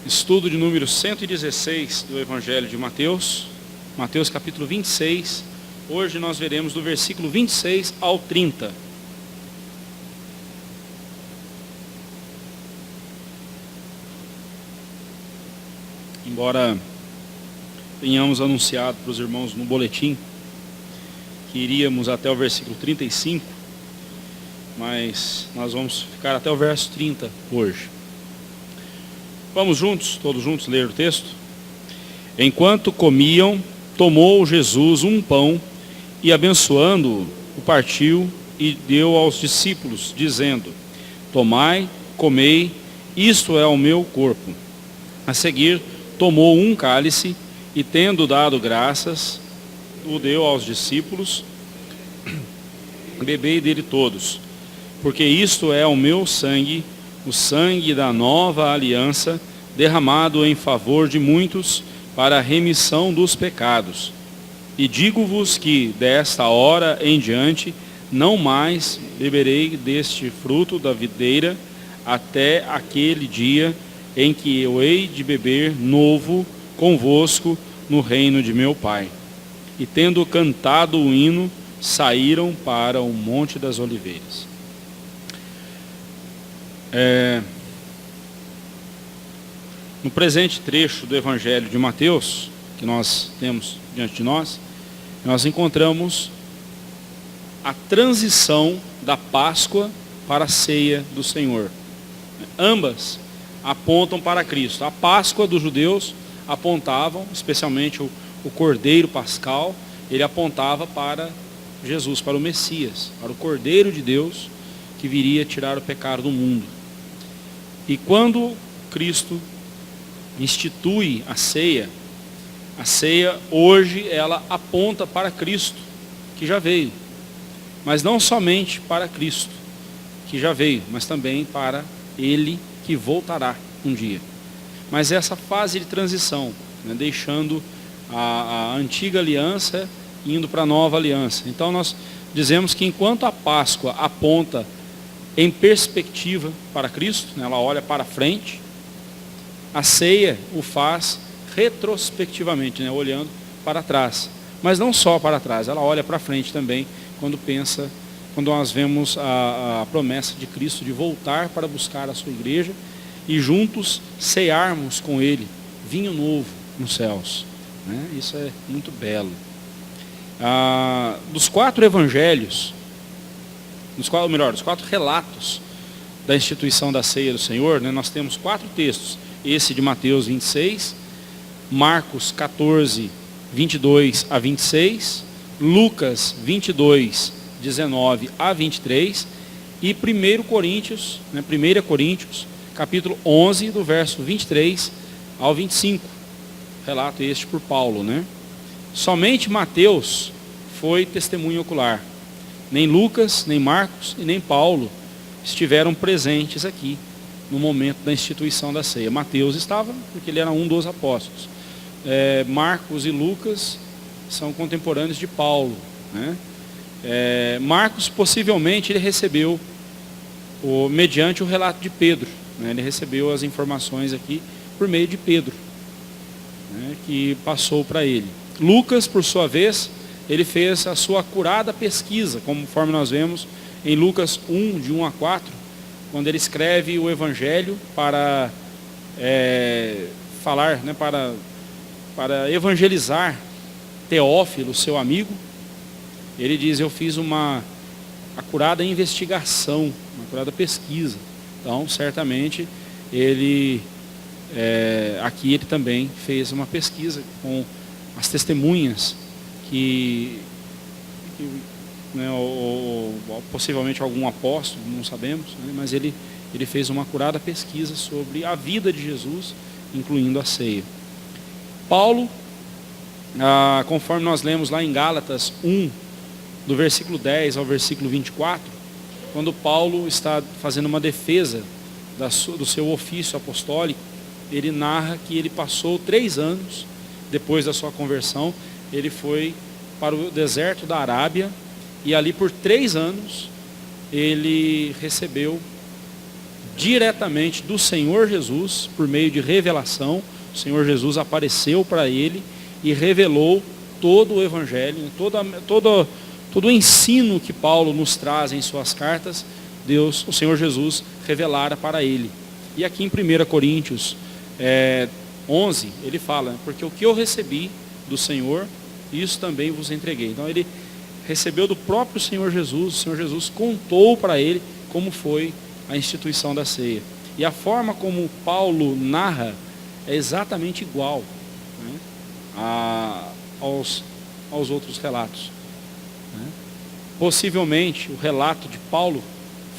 Estudo de número 116 do Evangelho de Mateus, Mateus capítulo 26. Hoje nós veremos do versículo 26 ao 30. Embora tenhamos anunciado para os irmãos no boletim que iríamos até o versículo 35, mas nós vamos ficar até o verso 30 hoje. Vamos juntos, todos juntos, ler o texto? Enquanto comiam, tomou Jesus um pão e, abençoando-o, o partiu e deu aos discípulos, dizendo: Tomai, comei, isto é o meu corpo. A seguir, tomou um cálice e, tendo dado graças, o deu aos discípulos: Bebei dele todos, porque isto é o meu sangue, o sangue da nova aliança, derramado em favor de muitos para a remissão dos pecados. E digo-vos que desta hora em diante não mais beberei deste fruto da videira até aquele dia em que eu hei de beber novo convosco no reino de meu Pai. E tendo cantado o hino, saíram para o Monte das Oliveiras. No presente trecho do Evangelho de Mateus, que nós temos diante de nós encontramos a transição da Páscoa para a ceia do Senhor. Ambas apontam para Cristo. A Páscoa dos judeus apontavam, especialmente o Cordeiro Pascal, ele apontava para Jesus, para o Messias, para o Cordeiro de Deus que viria tirar o pecado do mundo. E quando Cristo institui a ceia hoje ela aponta para Cristo, que já veio. Mas não somente para Cristo, que já veio, mas também para Ele que voltará um dia. Mas essa fase de transição, deixando a antiga aliança e indo para a nova aliança. Então nós dizemos que enquanto a Páscoa aponta em perspectiva para Cristo, ela olha para frente, a ceia o faz retrospectivamente, olhando para trás. Mas não só para trás, ela olha para frente também, quando nós vemos a promessa de Cristo de voltar para buscar a sua igreja e juntos cearmos com Ele vinho novo nos céus. Isso é muito belo. Dos quatro evangelhos, dos quatro relatos da instituição da ceia do Senhor, nós temos 4 textos. Esse de Mateus 26, Marcos 14, 22 a 26, Lucas 22, 19 a 23 e 1 Coríntios, 1 Coríntios, capítulo 11, do verso 23 ao 25. Relato este por Paulo, Somente Mateus foi testemunho ocular. Nem Lucas, nem Marcos e nem Paulo estiveram presentes aqui no momento da instituição da ceia. Mateus estava, porque ele era um dos apóstolos. Marcos e Lucas são contemporâneos de Paulo. Marcos, possivelmente, ele recebeu, mediante o relato de Pedro. Ele recebeu as informações aqui por meio de Pedro, que passou para ele. Lucas, por sua vez, ele fez a sua acurada pesquisa, conforme nós vemos em Lucas 1, de 1 a 4, quando ele escreve o Evangelho para falar, para evangelizar Teófilo, seu amigo. Ele diz: eu fiz uma acurada investigação, uma acurada pesquisa. Então, certamente, aqui ele também fez uma pesquisa com as testemunhas ou possivelmente algum apóstolo, não sabemos, mas ele fez uma acurada pesquisa sobre a vida de Jesus, incluindo a ceia. Paulo, conforme nós lemos lá em Gálatas 1, do versículo 10 ao versículo 24, quando Paulo está fazendo uma defesa do seu ofício apostólico, ele narra que ele passou 3 anos, depois da sua conversão, ele foi para o deserto da Arábia, e ali por 3 anos, ele recebeu diretamente do Senhor Jesus, por meio de revelação. O Senhor Jesus apareceu para ele e revelou todo o Evangelho, todo o ensino que Paulo nos traz em suas cartas, Deus, o Senhor Jesus, revelara para ele. E aqui em 1 Coríntios 11, ele fala, porque o que eu recebi do Senhor, isso também vos entreguei. Então ele recebeu do próprio Senhor Jesus, o Senhor Jesus contou para ele como foi a instituição da ceia. E a forma como Paulo narra é exatamente igual, né, aos outros relatos. Né? Possivelmente o relato de Paulo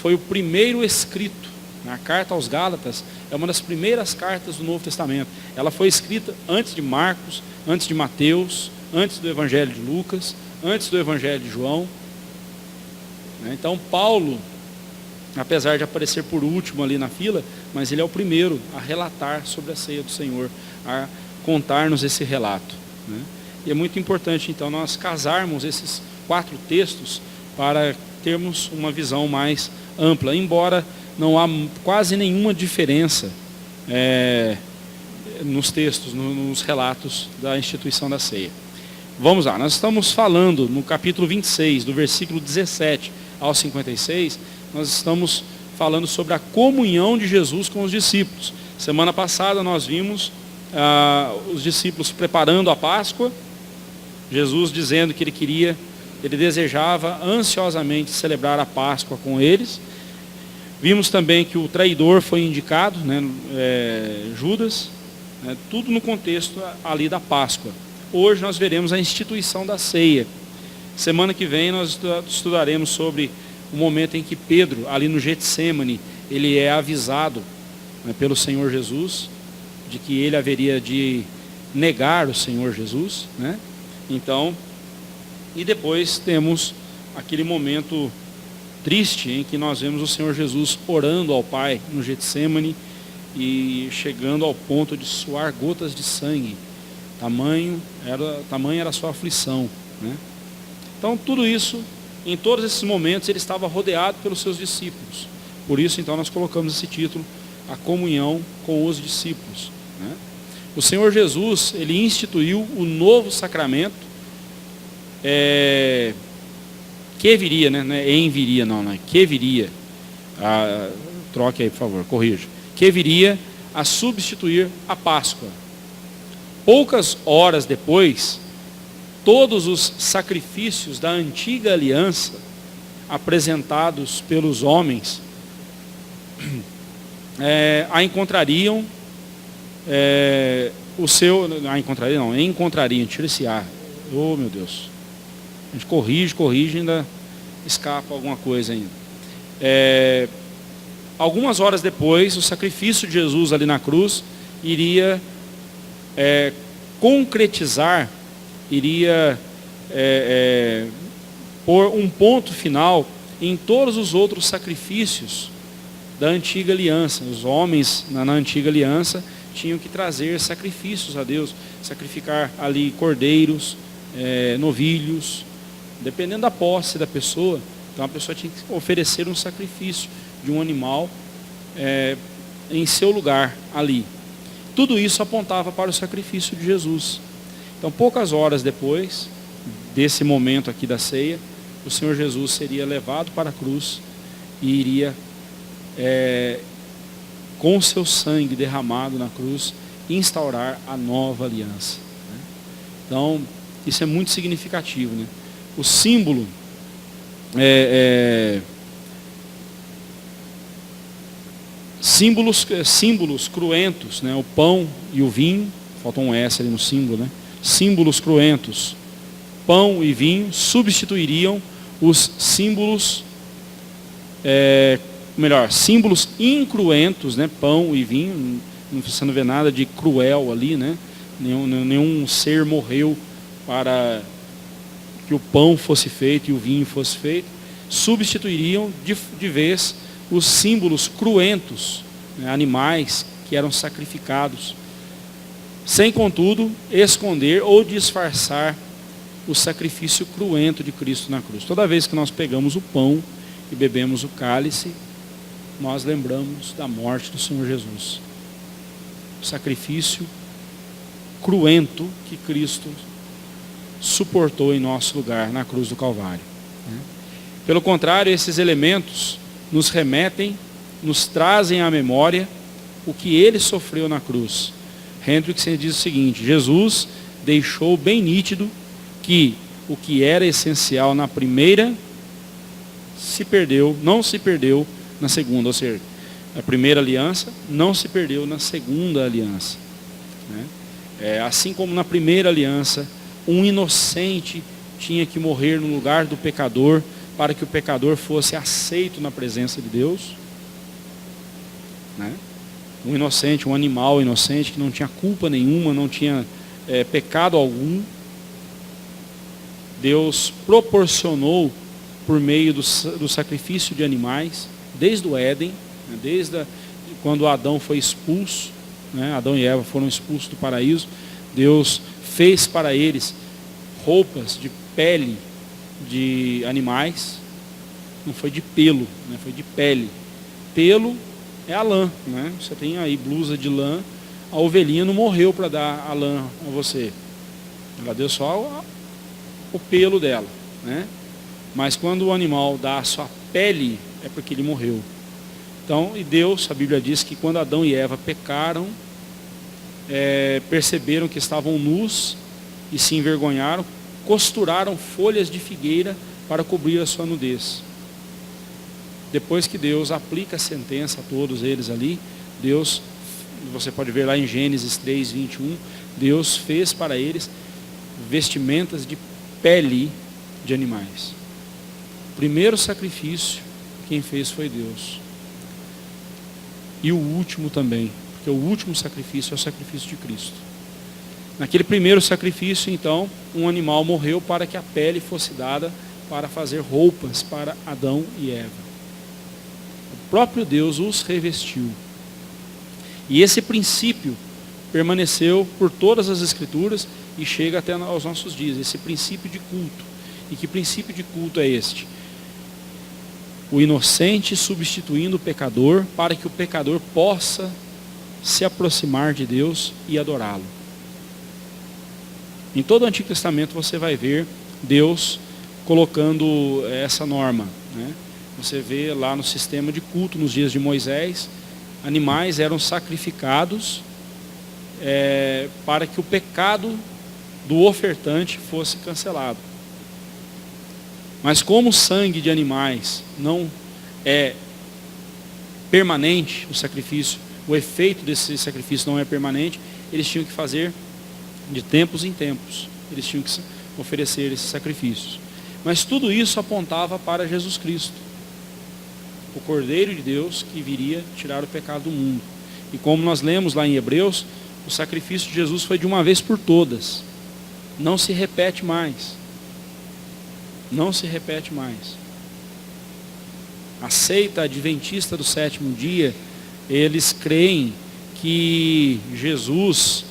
foi o primeiro escrito. A carta aos Gálatas é uma das primeiras cartas do Novo Testamento. Ela foi escrita antes de Marcos, antes de Mateus, antes do Evangelho de Lucas, antes do Evangelho de João. Então Paulo, apesar de aparecer por último ali na fila, mas ele é o primeiro a relatar sobre a ceia do Senhor, a contar-nos esse relato. E é muito importante então nós casarmos esses 4 textos para termos uma visão mais ampla, embora não há quase nenhuma diferença nos textos, nos relatos da instituição da ceia. Vamos lá, nós estamos falando no capítulo 26, do versículo 17 ao 56, nós estamos falando sobre a comunhão de Jesus com os discípulos. Semana passada nós vimos os discípulos preparando a Páscoa, Jesus dizendo que ele desejava ansiosamente celebrar a Páscoa com eles. Vimos também que o traidor foi indicado, Judas, tudo no contexto ali da Páscoa. Hoje nós veremos a instituição da ceia. Semana que vem nós estudaremos sobre o momento em que Pedro, ali no Getsêmani, ele é avisado pelo Senhor Jesus, de que ele haveria de negar o Senhor Jesus. Então, e depois temos aquele momento triste em que nós vemos o Senhor Jesus orando ao Pai no Getsêmani e chegando ao ponto de suar gotas de sangue. Tamanha era a sua aflição. Então tudo isso, em todos esses momentos, ele estava rodeado pelos seus discípulos. Por isso então nós colocamos esse título, a comunhão com os discípulos. O Senhor Jesus, ele instituiu o novo sacramento, que viria, que viria, troque aí por favor, corrija, que viria a substituir a Páscoa. Poucas horas depois, todos os sacrifícios da antiga aliança, apresentados pelos homens, encontrariam, tira esse ar, oh meu Deus, a gente corrige, ainda escapa alguma coisa ainda. Algumas horas depois, o sacrifício de Jesus ali na cruz iria concretizar, iria pôr um ponto final em todos os outros sacrifícios da antiga aliança. Os homens na antiga aliança tinham que trazer sacrifícios a Deus, sacrificar ali cordeiros, novilhos, dependendo da posse da pessoa. Então a pessoa tinha que oferecer um sacrifício de um animal em seu lugar ali. Tudo isso apontava para o sacrifício de Jesus. Então poucas horas depois desse momento aqui da ceia, o Senhor Jesus seria levado para a cruz e iria, com o seu sangue derramado na cruz, instaurar a nova aliança. Então isso é muito significativo. O símbolo símbolos cruentos, o pão e o vinho, falta um S ali no símbolo, símbolos cruentos, pão e vinho, substituiriam os símbolos, símbolos incruentos, pão e vinho. Você não vê nada de cruel ali, nenhum ser morreu para que o pão fosse feito e o vinho fosse feito. Substituiriam de vez os símbolos cruentos, animais que eram sacrificados, sem contudo esconder ou disfarçar o sacrifício cruento de Cristo na cruz. Toda vez que nós pegamos o pão e bebemos o cálice, nós lembramos da morte do Senhor Jesus. O sacrifício cruento que Cristo suportou em nosso lugar na cruz do Calvário. Pelo contrário, esses elementos nos remetem, nos trazem à memória o que ele sofreu na cruz. Hendrickson diz o seguinte: Jesus deixou bem nítido que o que era essencial na primeira não se perdeu na segunda, ou seja, a primeira aliança não se perdeu na segunda aliança. Assim como na primeira aliança, um inocente tinha que morrer no lugar do pecador para que o pecador fosse aceito na presença de Deus. Um inocente, um animal inocente que não tinha culpa nenhuma, não tinha pecado algum. Deus proporcionou por meio do sacrifício de animais, desde o Éden, desde quando Adão foi expulso, Adão e Eva foram expulsos do paraíso. Deus fez para eles roupas de pele de animais, não foi de pelo, foi de pele. Pelo é a lã, Você tem aí blusa de lã, a ovelhinha não morreu para dar a lã a você, ela deu só o pelo dela, Mas quando o animal dá a sua pele, é porque ele morreu. Então, e Deus, a Bíblia diz que quando Adão e Eva pecaram, perceberam que estavam nus e se envergonharam, costuraram folhas de figueira para cobrir a sua nudez. Depois que Deus aplica a sentença a todos eles ali, Deus, você pode ver lá em Gênesis 3:21, Deus fez para eles vestimentas de pele de animais. O primeiro sacrifício, quem fez foi Deus. E o último também, porque o último sacrifício é o sacrifício de Cristo. Naquele primeiro sacrifício, então, um animal morreu para que a pele fosse dada para fazer roupas para Adão e Eva. O próprio Deus os revestiu. E esse princípio permaneceu por todas as Escrituras e chega até aos nossos dias, esse princípio de culto. E que princípio de culto é este? O inocente substituindo o pecador para que o pecador possa se aproximar de Deus e adorá-lo. Em todo o Antigo Testamento você vai ver Deus colocando essa norma. Você vê lá no sistema de culto, nos dias de Moisés, animais eram sacrificados para que o pecado do ofertante fosse cancelado. Mas como o sangue de animais não é permanente, o sacrifício, o efeito desse sacrifício não é permanente, eles tinham que fazer de tempos em tempos. Eles tinham que oferecer esses sacrifícios. Mas tudo isso apontava para Jesus Cristo, o Cordeiro de Deus que viria tirar o pecado do mundo. E como nós lemos lá em Hebreus, o sacrifício de Jesus foi de uma vez por todas. Não se repete mais. Não se repete mais. A seita adventista do sétimo dia, eles creem que Jesus,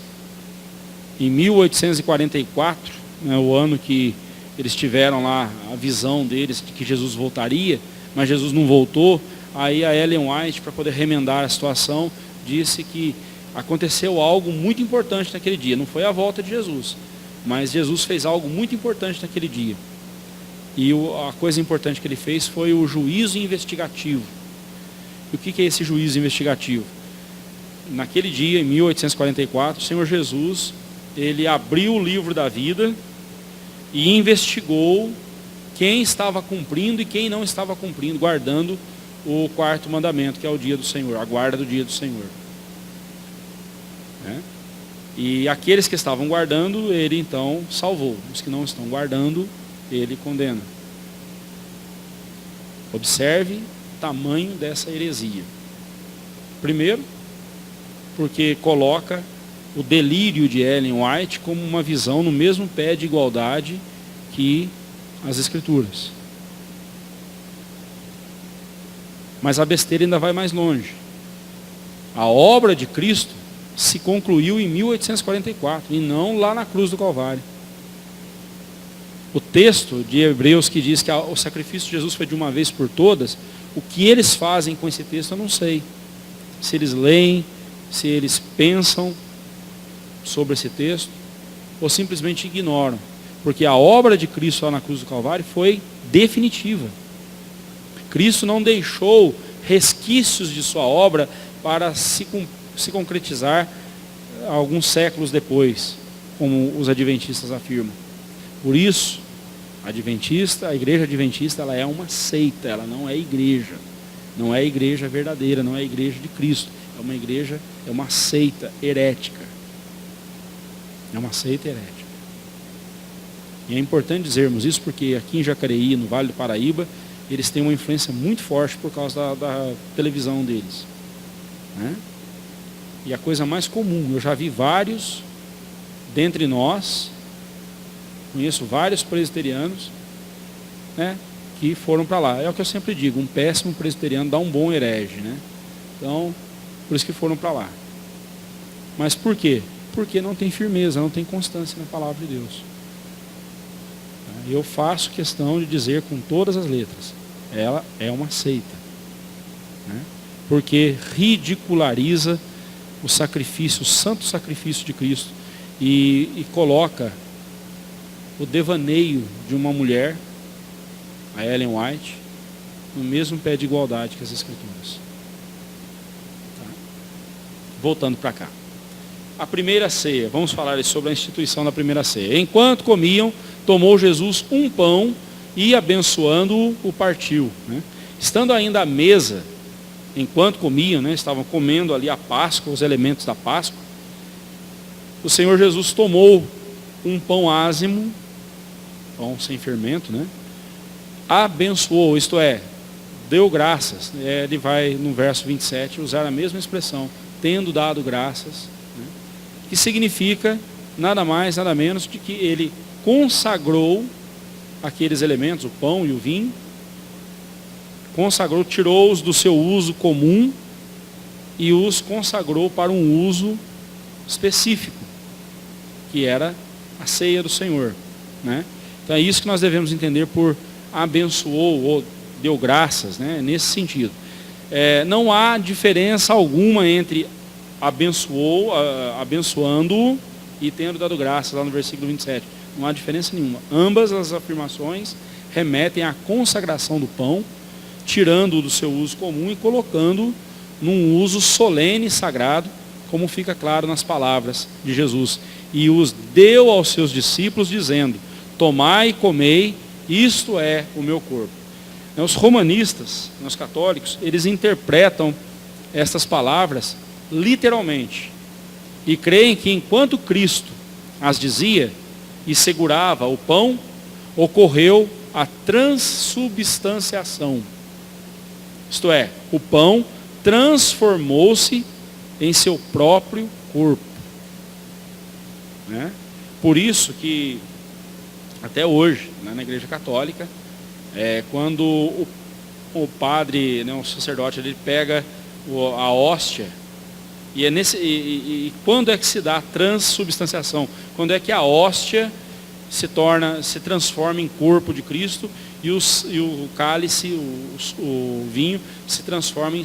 em 1844, o ano que eles tiveram lá a visão deles de que Jesus voltaria, mas Jesus não voltou. Aí a Ellen White, para poder remendar a situação, disse que aconteceu algo muito importante naquele dia. Não foi a volta de Jesus, mas Jesus fez algo muito importante naquele dia. E a coisa importante que ele fez foi o juízo investigativo. E o que é esse juízo investigativo? Naquele dia, em 1844, o Senhor Jesus, ele abriu o livro da vida e investigou quem estava cumprindo e quem não estava cumprindo, guardando o quarto mandamento, que é o dia do Senhor, a guarda do dia do Senhor. E aqueles que estavam guardando, ele então salvou. Os que não estão guardando, ele condena. Observe o tamanho dessa heresia. Primeiro, porque coloca o delírio de Ellen White como uma visão no mesmo pé de igualdade que as Escrituras. Mas a besteira ainda vai mais longe. A obra de Cristo se concluiu em 1844 e não lá na cruz do Calvário. o texto de Hebreus que diz que o sacrifício de Jesus foi de uma vez por todas, o que eles fazem com esse texto eu não sei. Se eles leem, se eles pensam sobre esse texto, ou simplesmente ignoram. Porque a obra de Cristo lá na cruz do Calvário foi definitiva. Cristo não deixou resquícios de sua obra para se concretizar alguns séculos depois, como os adventistas afirmam. Por isso, a igreja adventista, ela é uma seita, ela não é igreja. Não é igreja verdadeira, não é igreja de Cristo. É uma seita herética. É uma seita herética. E é importante dizermos isso porque aqui em Jacareí, no Vale do Paraíba, eles têm uma influência muito forte por causa da televisão deles. Né? E a coisa mais comum, eu já vi vários dentre nós, conheço vários presbiterianos, né, que foram para lá. É o que eu sempre digo, um péssimo presbiteriano dá um bom herege, né? Então, por isso que foram para lá. Mas por quê? Porque não tem firmeza, não tem constância na palavra de Deus. Eu faço questão de dizer com todas as letras, ela é uma seita. Né? Porque ridiculariza o sacrifício, o santo sacrifício de Cristo e coloca o devaneio de uma mulher, a Ellen White, no mesmo pé de igualdade que as Escrituras. Tá? Voltando para cá. A primeira ceia, vamos falar sobre a instituição da primeira ceia. Enquanto comiam, tomou Jesus um pão e, abençoando-o, o partiu. Né? Estando ainda à mesa, enquanto comiam, né, estavam comendo ali a Páscoa, os elementos da Páscoa, o Senhor Jesus tomou um pão ázimo, pão sem fermento, né? Abençoou, isto é, deu graças. Ele vai no verso 27 usar a mesma expressão, tendo dado graças, né? Que significa nada mais, nada menos de que ele consagrou aqueles elementos, o pão e o vinho, consagrou, tirou-os do seu uso comum e os consagrou para um uso específico, que era a ceia do Senhor, né? Então é isso que nós devemos entender por abençoou ou deu graças, né? Nesse sentido. Não há diferença alguma entre abençoou, abençoando e tendo dado graças, lá no versículo 27. Não há diferença nenhuma. Ambas as afirmações remetem à consagração do pão, tirando-o do seu uso comum e colocando-o num uso solene e sagrado, como fica claro nas palavras de Jesus. E os deu aos seus discípulos, dizendo: tomai e comei, isto é o meu corpo. Os romanistas, os católicos, eles interpretam estas palavras literalmente e creem que enquanto Cristo as dizia e segurava o pão, ocorreu a transubstanciação. Isto é, o pão transformou-se em seu próprio corpo. Né? Por isso que até hoje, né, na Igreja Católica, quando o padre, né, o sacerdote, ele pega a hóstia, e quando é que se dá a transubstanciação? Quando é que a hóstia se transforma em corpo de Cristo e o cálice, o vinho, se transforma em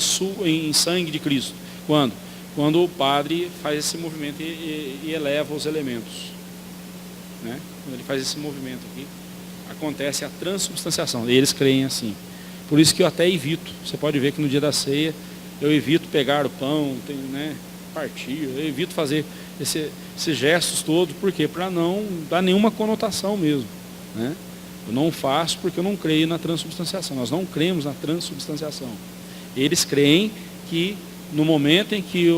sangue de Cristo? Quando? Quando o padre faz esse movimento e eleva os elementos. Né? Quando ele faz esse movimento aqui, acontece a transubstanciação. E eles creem assim. Por isso que eu até evito. Você pode ver que no dia da ceia, eu evito pegar o pão, né, partir. Eu evito fazer esses gestos todos. Por quê? Para não dar nenhuma conotação mesmo. Né? Eu não faço porque eu não creio na transubstanciação. Nós não cremos na transubstanciação. Eles creem que no momento em que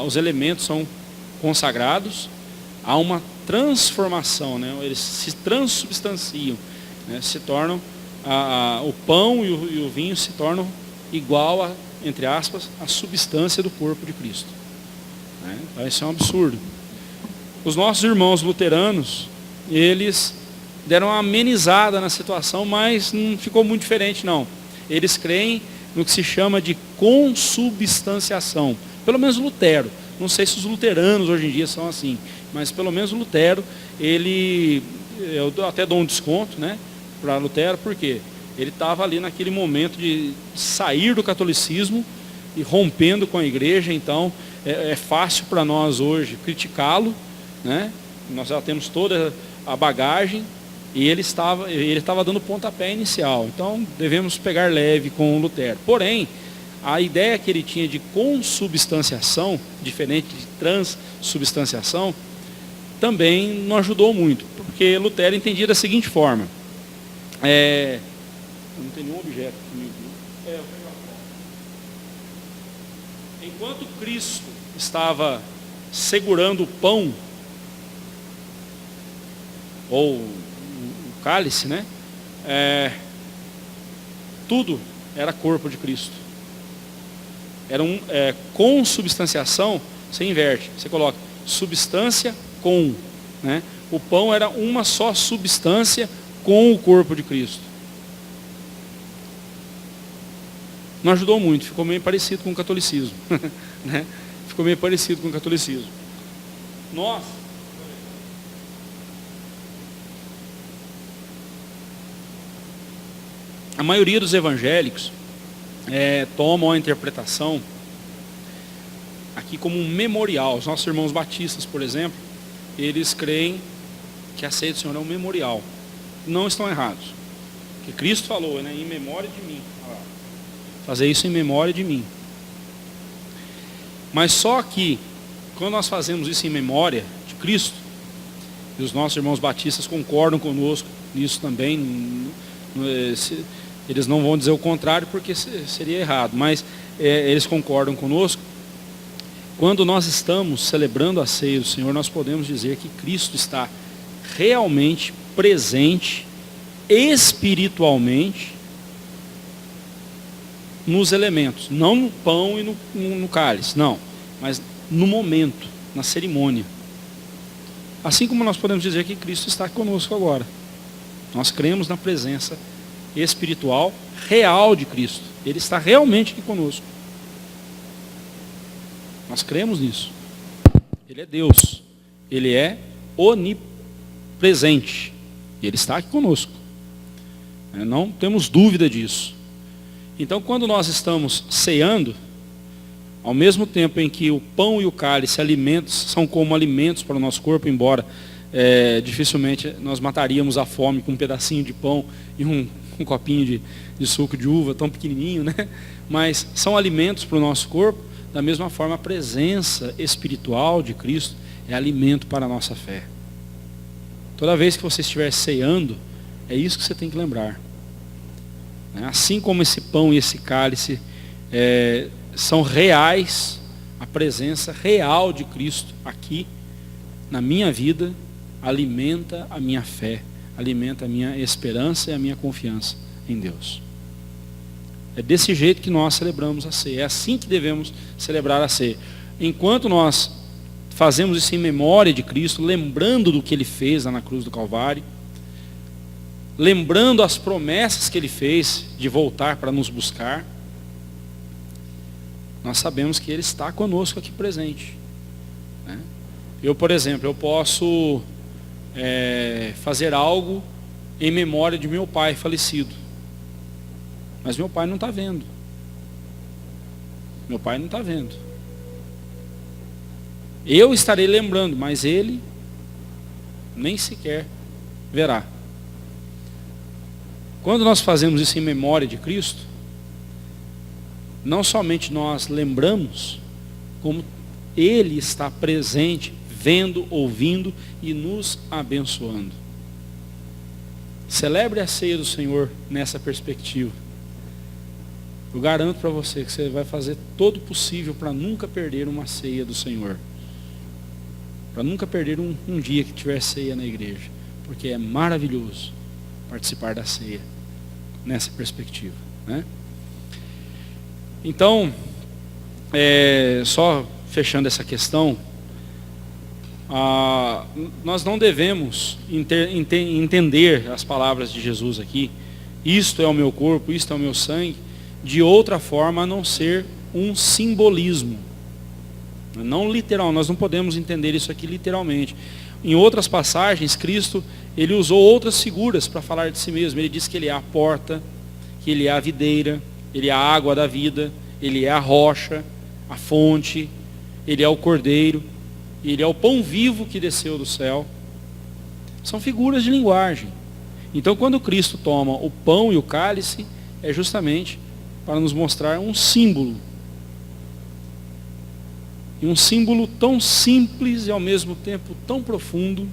os elementos são consagrados, há uma transformação, né? Eles se transubstanciam, né? Se tornam, o pão e o vinho se tornam igual a, entre aspas, a substância do corpo de Cristo. Né? Então isso é um absurdo. Os nossos irmãos luteranos, eles deram uma amenizada na situação, mas não ficou muito diferente não. Eles creem no que se chama de consubstanciação. Pelo menos Lutero. Não sei se os luteranos hoje em dia são assim, mas pelo menos Lutero, ele eu até dou um desconto, né, para Lutero, porque ele estava ali naquele momento de sair do catolicismo e rompendo com a igreja. Então é fácil para nós hoje criticá-lo, né? Nós já temos toda a bagagem, e ele estava dando pontapé inicial. Então devemos pegar leve com o Lutero. Porém, a ideia que ele tinha de consubstanciação, diferente de transubstanciação, também não ajudou muito, porque Lutero entendia da seguinte forma: não tem nenhum objeto comigo. Enquanto Cristo estava segurando o pão, ou o cálice, né? Tudo era corpo de Cristo. Era consubstanciação, você inverte, você coloca substância com, né? O pão era uma só substância com o corpo de Cristo. Não ajudou muito, ficou meio parecido com o catolicismo, né? Ficou meio parecido com o catolicismo. A maioria dos evangélicos tomam a interpretação aqui como um memorial. Os nossos irmãos batistas, por exemplo, eles creem que a ceia do Senhor é um memorial. Não estão errados, porque Cristo falou, né, em memória de mim. Fazer isso em memória de mim. Mas só que quando nós fazemos isso em memória de Cristo, e os nossos irmãos batistas concordam conosco nisso também, eles não vão dizer o contrário, porque seria errado, mas eles concordam conosco. Quando nós estamos celebrando a ceia do Senhor, nós podemos dizer que Cristo está realmente presente espiritualmente nos elementos, não no pão e no cálice, não, mas no momento, na cerimônia. Assim como nós podemos dizer que Cristo está conosco agora. Nós cremos na presença espiritual real de Cristo. Ele está realmente aqui conosco. Nós cremos nisso. Ele é Deus. Ele é onipresente. E Ele está aqui conosco. Não temos dúvida disso. Então, quando nós estamos ceando, ao mesmo tempo em que o pão e o cálice são como alimentos para o nosso corpo, embora dificilmente nós mataríamos a fome com um pedacinho de pão e um copinho de suco de uva tão pequenininho, né? Mas são alimentos para o nosso corpo. Da mesma forma, a presença espiritual de Cristo é alimento para a nossa fé. Toda vez que você estiver ceando, é isso que você tem que lembrar. Assim como esse pão e esse cálice são reais, a presença real de Cristo aqui na minha vida alimenta a minha fé, alimenta a minha esperança e a minha confiança em Deus. É desse jeito que nós celebramos a ceia. É assim que devemos celebrar a ceia. Enquanto nós fazemos isso em memória de Cristo, lembrando do que Ele fez lá na cruz do Calvário, lembrando as promessas que Ele fez de voltar para nos buscar, nós sabemos que Ele está conosco aqui presente. Eu, por exemplo, eu posso fazer algo em memória de meu pai falecido. Mas meu pai não está vendo. Meu pai não está vendo. Eu estarei lembrando, mas ele nem sequer verá. Quando nós fazemos isso em memória de Cristo, não somente nós lembramos, como Ele está presente, vendo, ouvindo e nos abençoando. Celebre a ceia do Senhor nessa perspectiva. Eu garanto para você que você vai fazer todo o possível para nunca perder uma ceia do Senhor. Para nunca perder um dia que tiver ceia na igreja. Porque é maravilhoso participar da ceia nessa perspectiva, né? Então, só fechando essa questão, nós não devemos entender as palavras de Jesus aqui, isto é o meu corpo, isto é o meu sangue, de outra forma a não ser um simbolismo. Não literal, nós não podemos entender isso aqui literalmente. Em outras passagens, Cristo, ele usou outras figuras para falar de si mesmo. Ele disse que ele é a porta, que ele é a videira, ele é a água da vida, ele é a rocha, a fonte, ele é o cordeiro, ele é o pão vivo que desceu do céu. São figuras de linguagem. Então, quando Cristo toma o pão e o cálice, é justamente para nos mostrar um símbolo. E um símbolo tão simples e ao mesmo tempo tão profundo.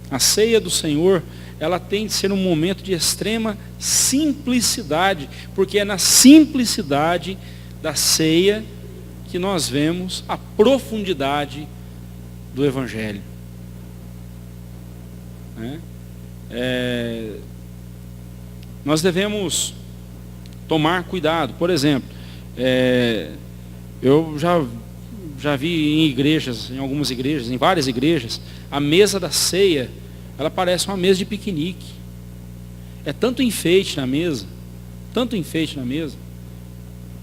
A ceia do Senhor, ela tem de ser um momento de extrema simplicidade, porque é na simplicidade da ceia que nós vemos a profundidade do Evangelho. Nós devemos tomar cuidado. Por exemplo, eu já vi em igrejas, em algumas igrejas, em várias igrejas, a mesa da ceia, ela parece uma mesa de piquenique. É tanto enfeite na mesa,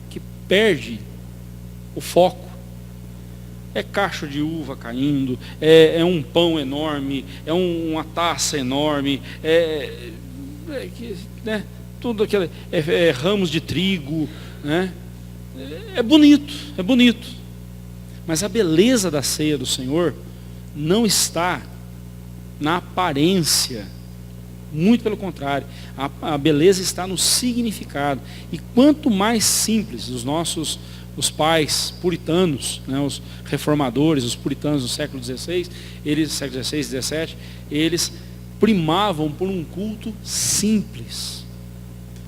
que perde o foco. É cacho de uva caindo, é um pão enorme, é uma taça enorme, tudo aquilo, ramos de trigo, né? É bonito. Mas a beleza da ceia do Senhor não está na aparência, muito pelo contrário, a beleza está no significado. E quanto mais simples os pais puritanos, né, os reformadores, os puritanos do século XVI, século XVI, XVII, eles primavam por um culto simples.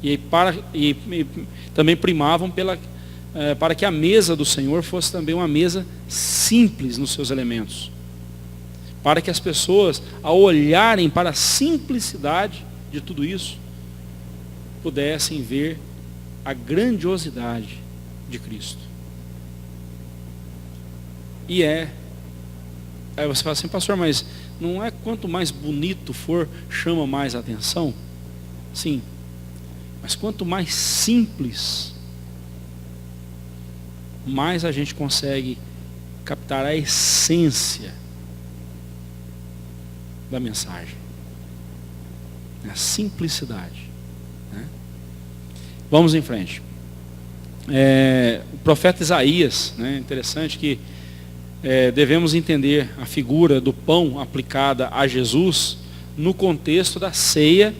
E também primavam para que a mesa do Senhor fosse também uma mesa simples nos seus elementos. Para que as pessoas, ao olharem para a simplicidade de tudo isso, pudessem ver a grandiosidade de Cristo. E aí você fala assim, pastor, mas não é quanto mais bonito for, chama mais atenção? Sim, mas quanto mais simples, mais a gente consegue captar a essência da mensagem. A simplicidade, né? Vamos em frente. O profeta Isaías, né, interessante que devemos entender a figura do pão aplicada a Jesus no contexto da ceia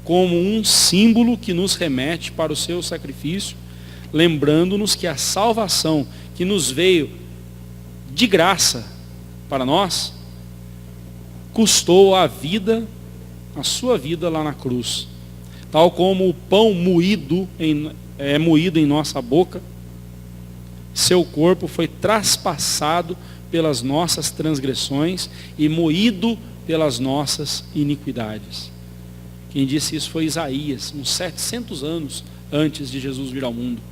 como um símbolo que nos remete para o seu sacrifício, lembrando-nos que a salvação que nos veio de graça para nós custou a sua vida lá na cruz. Tal como o pão moído em nossa boca, seu corpo foi traspassado pelas nossas transgressões e moído pelas nossas iniquidades. Quem disse isso foi Isaías, uns 700 anos antes de Jesus vir ao mundo.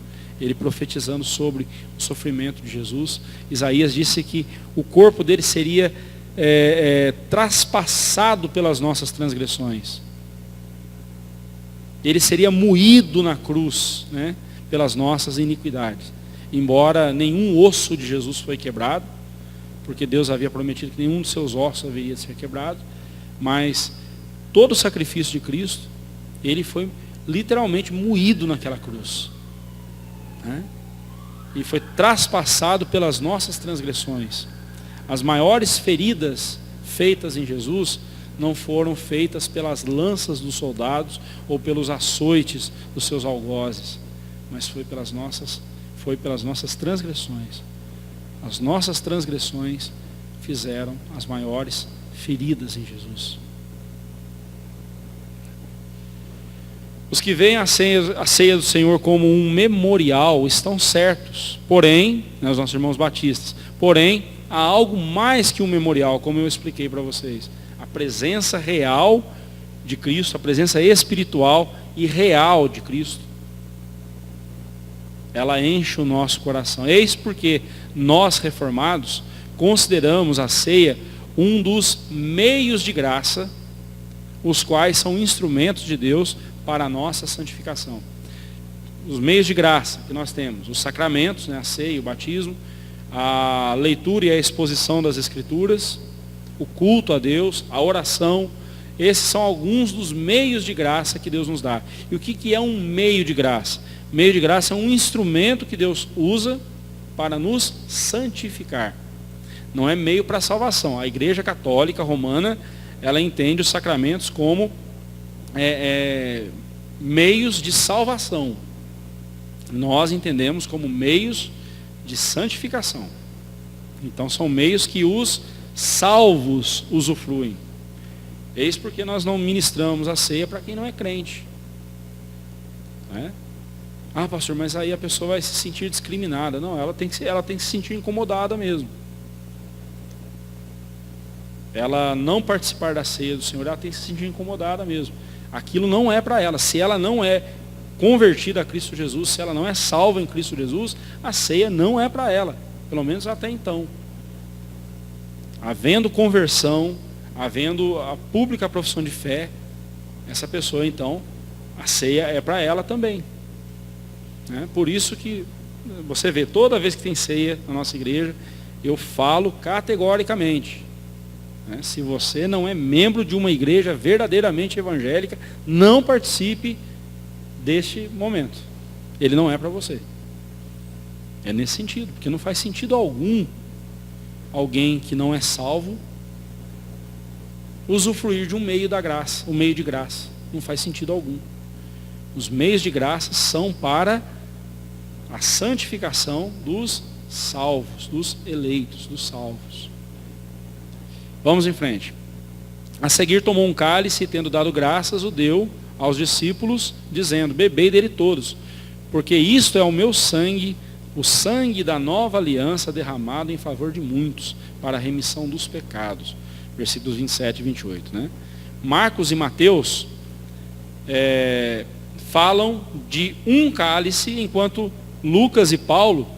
Ele profetizando sobre o sofrimento de Jesus. Isaías disse que o corpo dele seria traspassado pelas nossas transgressões. Ele seria moído na cruz, né, pelas nossas iniquidades. Embora nenhum osso de Jesus foi quebrado, porque Deus havia prometido que nenhum dos seus ossos haveria de ser quebrado, mas todo o sacrifício de Cristo, ele foi literalmente moído naquela cruz, né? E foi traspassado pelas nossas transgressões. As maiores feridas feitas em Jesus não foram feitas pelas lanças dos soldados ou pelos açoites dos seus algozes, mas foi pelas nossas transgressões. As nossas transgressões fizeram as maiores feridas em Jesus. Os que veem a ceia do Senhor como um memorial estão certos, porém, os nossos irmãos batistas, porém, há algo mais que um memorial, como eu expliquei para vocês. A presença real de Cristo, a presença espiritual e real de Cristo, ela enche o nosso coração. Eis porque nós, reformados, consideramos a ceia um dos meios de graça, os quais são instrumentos de Deus para a nossa santificação. Os meios de graça que nós temos, os sacramentos, né, a ceia, o batismo, a leitura e a exposição das Escrituras, o culto a Deus, a oração, esses são alguns dos meios de graça que Deus nos dá. E o que é um meio de graça? Meio de graça é um instrumento que Deus usa para nos santificar. Não é meio para a salvação. A Igreja Católica Romana, ela entende os sacramentos como meios de salvação. Nós entendemos como meios de santificação. Então são meios que os salvos usufruem. Eis porque nós não ministramos a ceia para quem não é crente. Né? Ah, pastor, mas aí a pessoa vai se sentir discriminada. Não, ela tem que se sentir incomodada mesmo. Ela não participar da ceia do Senhor, ela tem que se sentir incomodada mesmo. Aquilo não é para ela. Se ela não é convertida a Cristo Jesus, se ela não é salva em Cristo Jesus, a ceia não é para ela. Pelo menos até então. Havendo conversão, havendo a pública profissão de fé, essa pessoa então, a ceia é para ela também. Por isso que você vê, toda vez que tem ceia na nossa igreja, eu falo categoricamente. Se você não é membro de uma igreja verdadeiramente evangélica, não participe deste momento. Ele não é para você. É nesse sentido, porque não faz sentido algum alguém que não é salvo usufruir de um meio da graça, um meio de graça. Não faz sentido algum. Os meios de graça são para a santificação dos salvos, dos eleitos, dos salvos. Vamos em frente. A seguir tomou um cálice e, tendo dado graças, o deu aos discípulos, dizendo: bebei dele todos, porque isto é o meu sangue, o sangue da nova aliança derramado em favor de muitos, para a remissão dos pecados. Versículos 27 e 28. Né? Marcos e Mateus falam de um cálice, enquanto Lucas e Paulo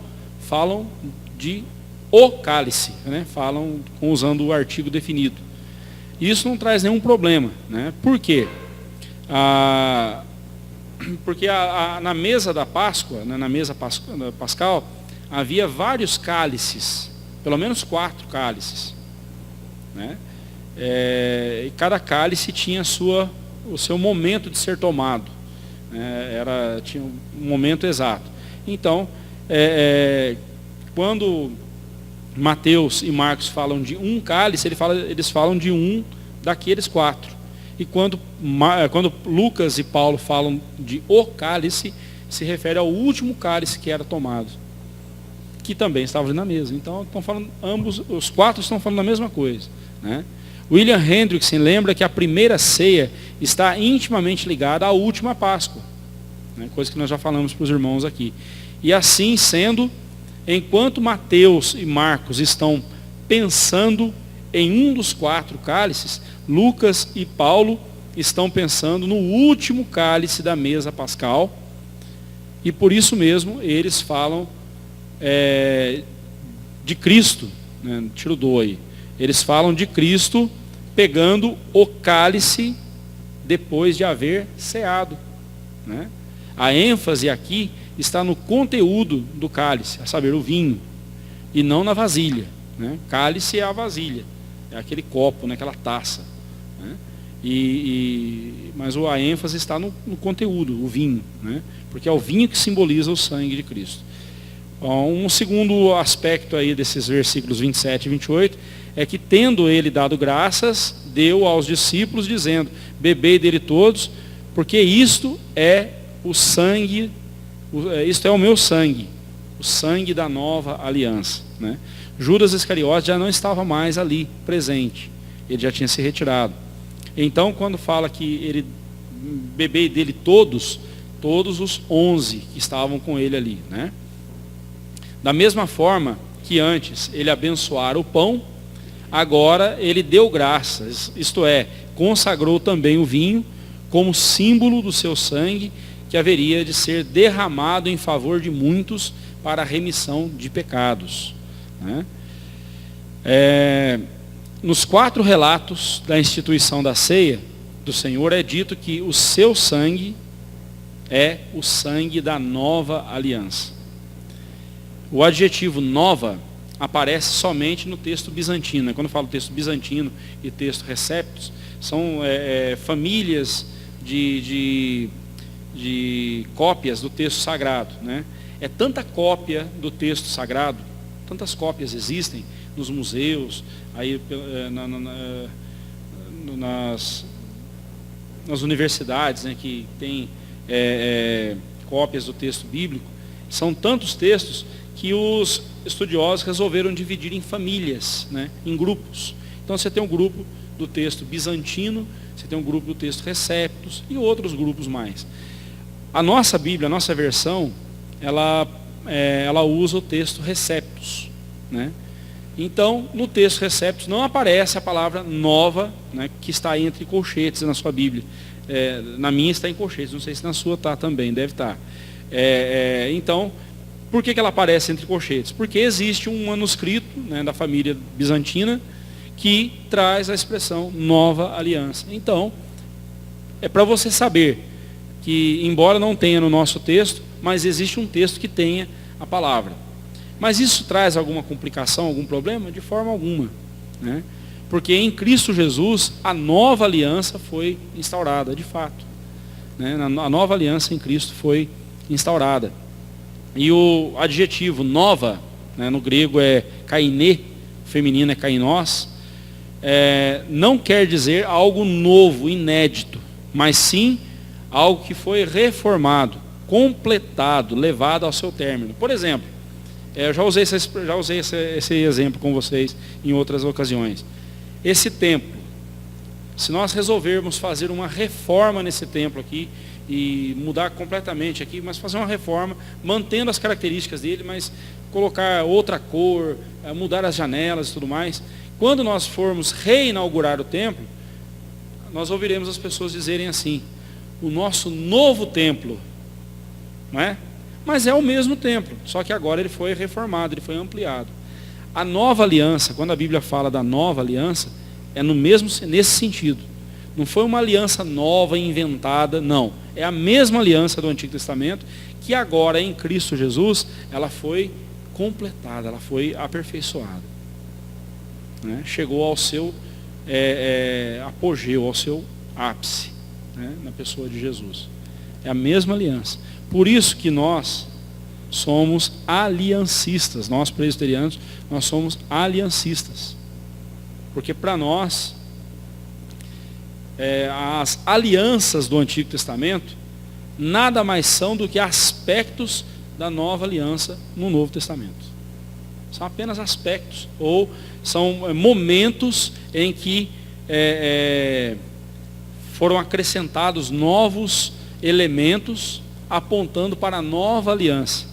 falam de o cálice, né? Falam usando o artigo definido. Isso não traz nenhum problema. Né? Por quê? Porque na mesa da Páscoa, né, na mesa pascal, havia vários cálices, pelo menos 4 cálices. Né? E cada cálice tinha o seu momento de ser tomado. Tinha um momento exato. Então, quando Mateus e Marcos falam de um cálice, eles falam de um daqueles 4. E quando Lucas e Paulo falam de o cálice, se refere ao último cálice que era tomado, que também estava ali na mesa. Então, estão falando, os 4 estão falando a mesma coisa. Né? William Hendrickson lembra que a primeira ceia está intimamente ligada à última Páscoa. Né? Coisa que nós já falamos para os irmãos aqui. E assim sendo, enquanto Mateus e Marcos estão pensando em um dos 4 cálices, Lucas e Paulo estão pensando no último cálice da mesa pascal, e por isso mesmo eles falam de Cristo, né? Tira o do aí. Eles falam de Cristo pegando o cálice depois de haver ceado. Né? A ênfase aqui está no conteúdo do cálice, a saber, o vinho, e não na vasilha. Né? Cálice é a vasilha, é aquele copo, né? Aquela taça. Né? Mas a ênfase está no conteúdo, o vinho, né? Porque é o vinho que simboliza o sangue de Cristo. Um segundo aspecto aí desses versículos 27 e 28 é que, tendo ele dado graças, deu aos discípulos, dizendo: bebei dele todos, porque isto é o sangue, isto é o meu sangue, o sangue da nova aliança. Né? Judas Iscariote já não estava mais ali presente, ele já tinha se retirado. Então, quando fala que ele bebei dele todos os 11 que estavam com ele ali. Né? Da mesma forma que antes ele abençoara o pão, agora ele deu graças, isto é, consagrou também o vinho como símbolo do seu sangue, que haveria de ser derramado em favor de muitos para a remissão de pecados. Né? Nos 4 relatos da instituição da ceia do Senhor é dito que o seu sangue é o sangue da nova aliança. O adjetivo nova aparece somente no texto bizantino. Quando eu falo texto bizantino e texto receptus, São famílias de cópias do texto sagrado, né? É tanta cópia do texto sagrado, tantas cópias existem nos museus, aí nas universidades, né, que tem cópias do texto bíblico. São tantos textos que os estudiosos resolveram dividir em famílias, né, em grupos. Então você tem um grupo do texto bizantino, você tem um grupo do texto Receptus e outros grupos mais. A nossa Bíblia, a nossa versão, ela usa o texto Receptus, né? Então, no texto Receptus não aparece a palavra nova, né, que está entre colchetes na sua Bíblia. Na minha está em colchetes, não sei se na sua está também, deve estar. Então, por que ela aparece entre colchetes? Porque existe um manuscrito, né, da família bizantina que traz a expressão nova aliança. Então, é para você saber que, embora não tenha no nosso texto, mas existe um texto que tenha a palavra. Mas isso traz alguma complicação, algum problema? De forma alguma, né? Porque em Cristo Jesus a nova aliança foi instaurada, de fato, né? A nova aliança em Cristo foi instaurada. E o adjetivo nova, né, no grego é kainê, feminino é kainós, não quer dizer algo novo, inédito, mas sim algo que foi reformado, completado, levado ao seu término. Por exemplo, eu já usei esse exemplo com vocês em outras ocasiões. Esse templo, se nós resolvermos fazer uma reforma nesse templo aqui, e mudar completamente aqui, mas fazer uma reforma, mantendo as características dele, mas colocar outra cor, mudar as janelas e tudo mais. Quando nós formos reinaugurar o templo, nós ouviremos as pessoas dizerem assim: o nosso novo templo, não é? Mas é o mesmo templo, só que agora ele foi reformado, ele foi ampliado. A nova aliança, quando a Bíblia fala da nova aliança, é nesse sentido. Não foi uma aliança nova, inventada, não. É a mesma aliança do Antigo Testamento, que agora em Cristo Jesus, ela foi completada, ela foi aperfeiçoada, né? Chegou ao seu apogeu, ao seu ápice, né, na pessoa de Jesus. É a mesma aliança. Por isso que nós somos aliancistas, nós presbiterianos, nós somos aliancistas. Porque para nós, as alianças do Antigo Testamento nada mais são do que aspectos da nova aliança no Novo Testamento. São apenas aspectos, ou são momentos em que foram acrescentados novos elementos apontando para a nova aliança.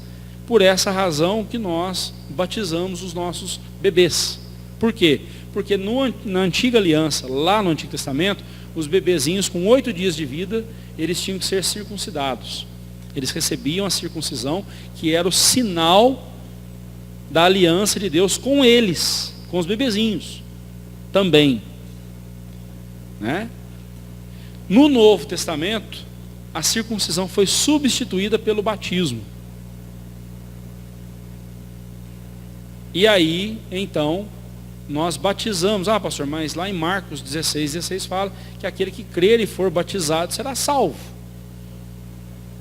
Por essa razão que nós batizamos os nossos bebês. Por quê? Porque na antiga aliança, lá no Antigo Testamento, os bebezinhos com 8 dias de vida, eles tinham que ser circuncidados. Eles recebiam a circuncisão, que era o sinal da aliança de Deus com eles, com os bebezinhos também, né? No Novo Testamento, a circuncisão foi substituída pelo batismo. E aí, então, nós batizamos. Ah, pastor, mas lá em Marcos 16 fala que aquele que crer e for batizado será salvo,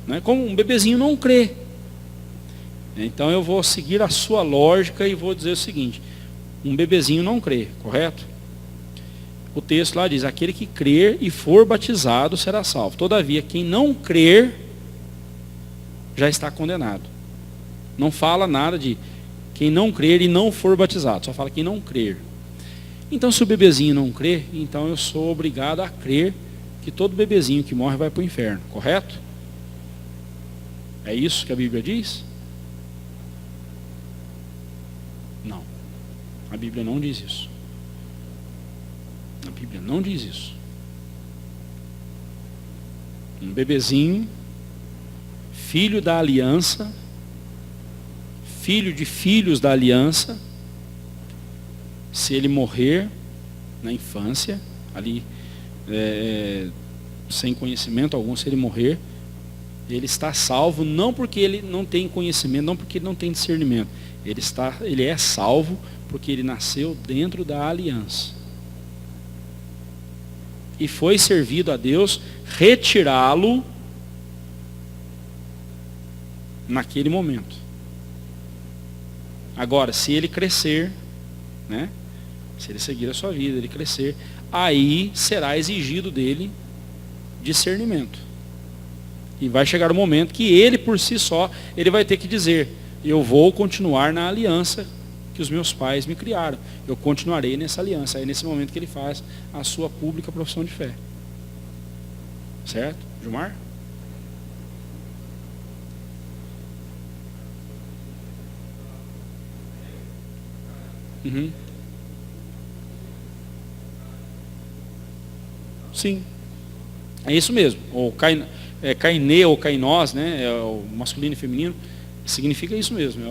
né? Como um bebezinho não crê. Então eu vou seguir a sua lógica e vou dizer o seguinte: um bebezinho não crê, correto? O texto lá diz: aquele que crer e for batizado será salvo. Todavia, quem não crer já está condenado. Não fala nada de quem não crer e não for batizado, só fala quem não crer. Então, se o bebezinho não crer, então eu sou obrigado a crer que todo bebezinho que morre vai para o inferno, correto? É isso que a Bíblia diz? Não, a Bíblia não diz isso. A Bíblia não diz isso. Um bebezinho, filho da aliança, filho de filhos da aliança, se ele morrer na infância, ali, sem conhecimento algum, se ele morrer, ele está salvo, não porque ele não tem conhecimento, não porque ele não tem discernimento. Ele é salvo porque ele nasceu dentro da aliança. e foi servido a Deus retirá-lo naquele momento. Agora, se ele crescer, né? Se ele seguir a sua vida, ele crescer, aí será exigido dele discernimento. E vai chegar o momento que ele por si só, ele vai ter que dizer: eu vou continuar na aliança que os meus pais me criaram. Eu continuarei nessa aliança. Aí nesse momento que ele faz a sua pública profissão de fé. Certo? Gilmar? Uhum. Sim. É isso mesmo. O Cainê ou Cainós, né? É o masculino e feminino. Significa isso mesmo.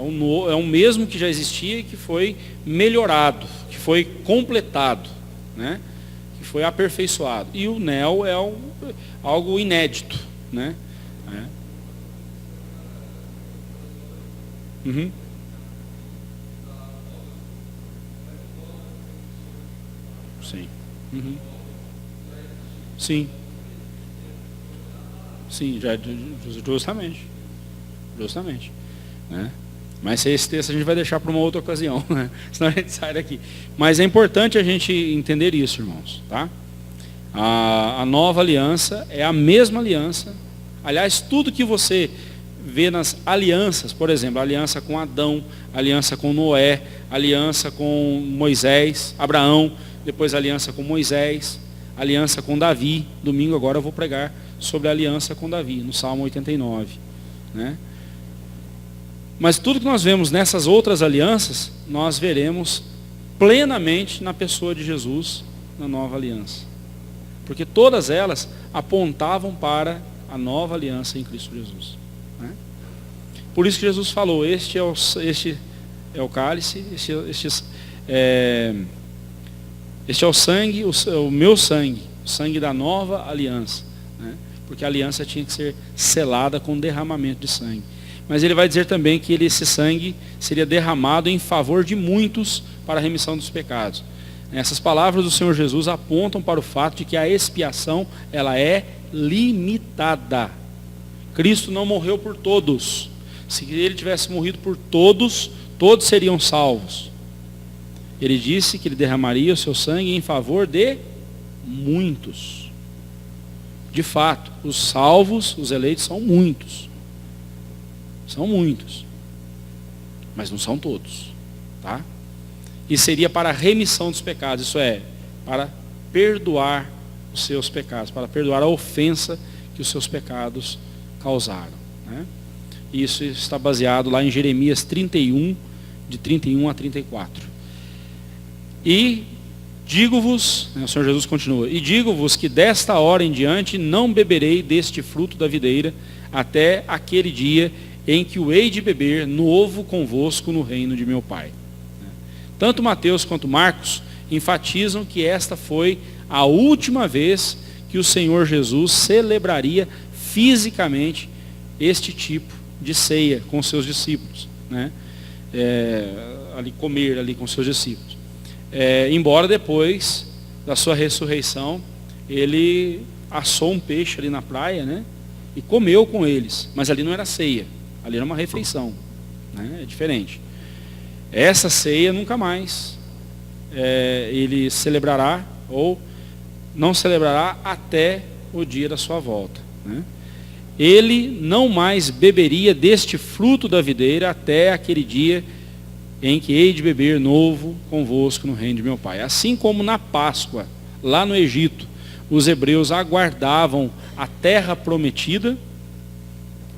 É o mesmo que já existia e que foi melhorado, que foi completado, né? Que foi aperfeiçoado. E o Neo é algo inédito, né? Uhum. Sim. Uhum. Sim. Sim, justamente. Justamente. Né? Mas esse texto a gente vai deixar para uma outra ocasião, né? Senão a gente sai daqui. Mas é importante a gente entender isso, irmãos. Tá? A nova aliança é a mesma aliança. Aliás, tudo que você vê nas alianças, por exemplo, a aliança com Adão, a aliança com Noé, a aliança com Moisés, Abraão, depois a aliança com Moisés, a aliança com Davi. Domingo agora eu vou pregar sobre a aliança com Davi, no Salmo 89. Né? Mas tudo que nós vemos nessas outras alianças, nós veremos plenamente na pessoa de Jesus, na nova aliança. Porque todas elas apontavam para a nova aliança em Cristo Jesus. Né? Por isso que Jesus falou: este é o cálice, este é o sangue, o meu sangue, o sangue da nova aliança. Né? Porque a aliança tinha que ser selada com derramamento de sangue. Mas ele vai dizer também que esse sangue seria derramado em favor de muitos para a remissão dos pecados. Essas palavras do Senhor Jesus apontam para o fato de que a expiação, ela é limitada. Cristo não morreu por todos. Se ele tivesse morrido por todos, todos seriam salvos. Ele disse que ele derramaria o seu sangue em favor de muitos. De fato, os salvos, os eleitos são muitos. São muitos. Mas não são todos. Tá? E seria para a remissão dos pecados. Isso é, para perdoar os seus pecados. Para perdoar a ofensa que os seus pecados causaram. Né? Isso está baseado lá em Jeremias 31, de 31 a 34. E digo-vos, o Senhor Jesus continua, e digo-vos que desta hora em diante não beberei deste fruto da videira até aquele dia em que o hei de beber novo convosco no reino de meu Pai. Tanto Mateus quanto Marcos enfatizam que esta foi a última vez que o Senhor Jesus celebraria fisicamente este tipo de ceia com seus discípulos. Né? Comer ali com seus discípulos. Embora depois da sua ressurreição, ele assou um peixe ali na praia, né? E comeu com eles. Mas ali não era ceia. Ali era uma refeição, né? É diferente. Essa ceia nunca mais ele celebrará ou não celebrará até o dia da sua volta. Né? Ele não mais beberia deste fruto da videira até aquele dia em que hei de beber novo convosco no reino de meu Pai. Assim como na Páscoa, lá no Egito, os hebreus aguardavam a terra prometida.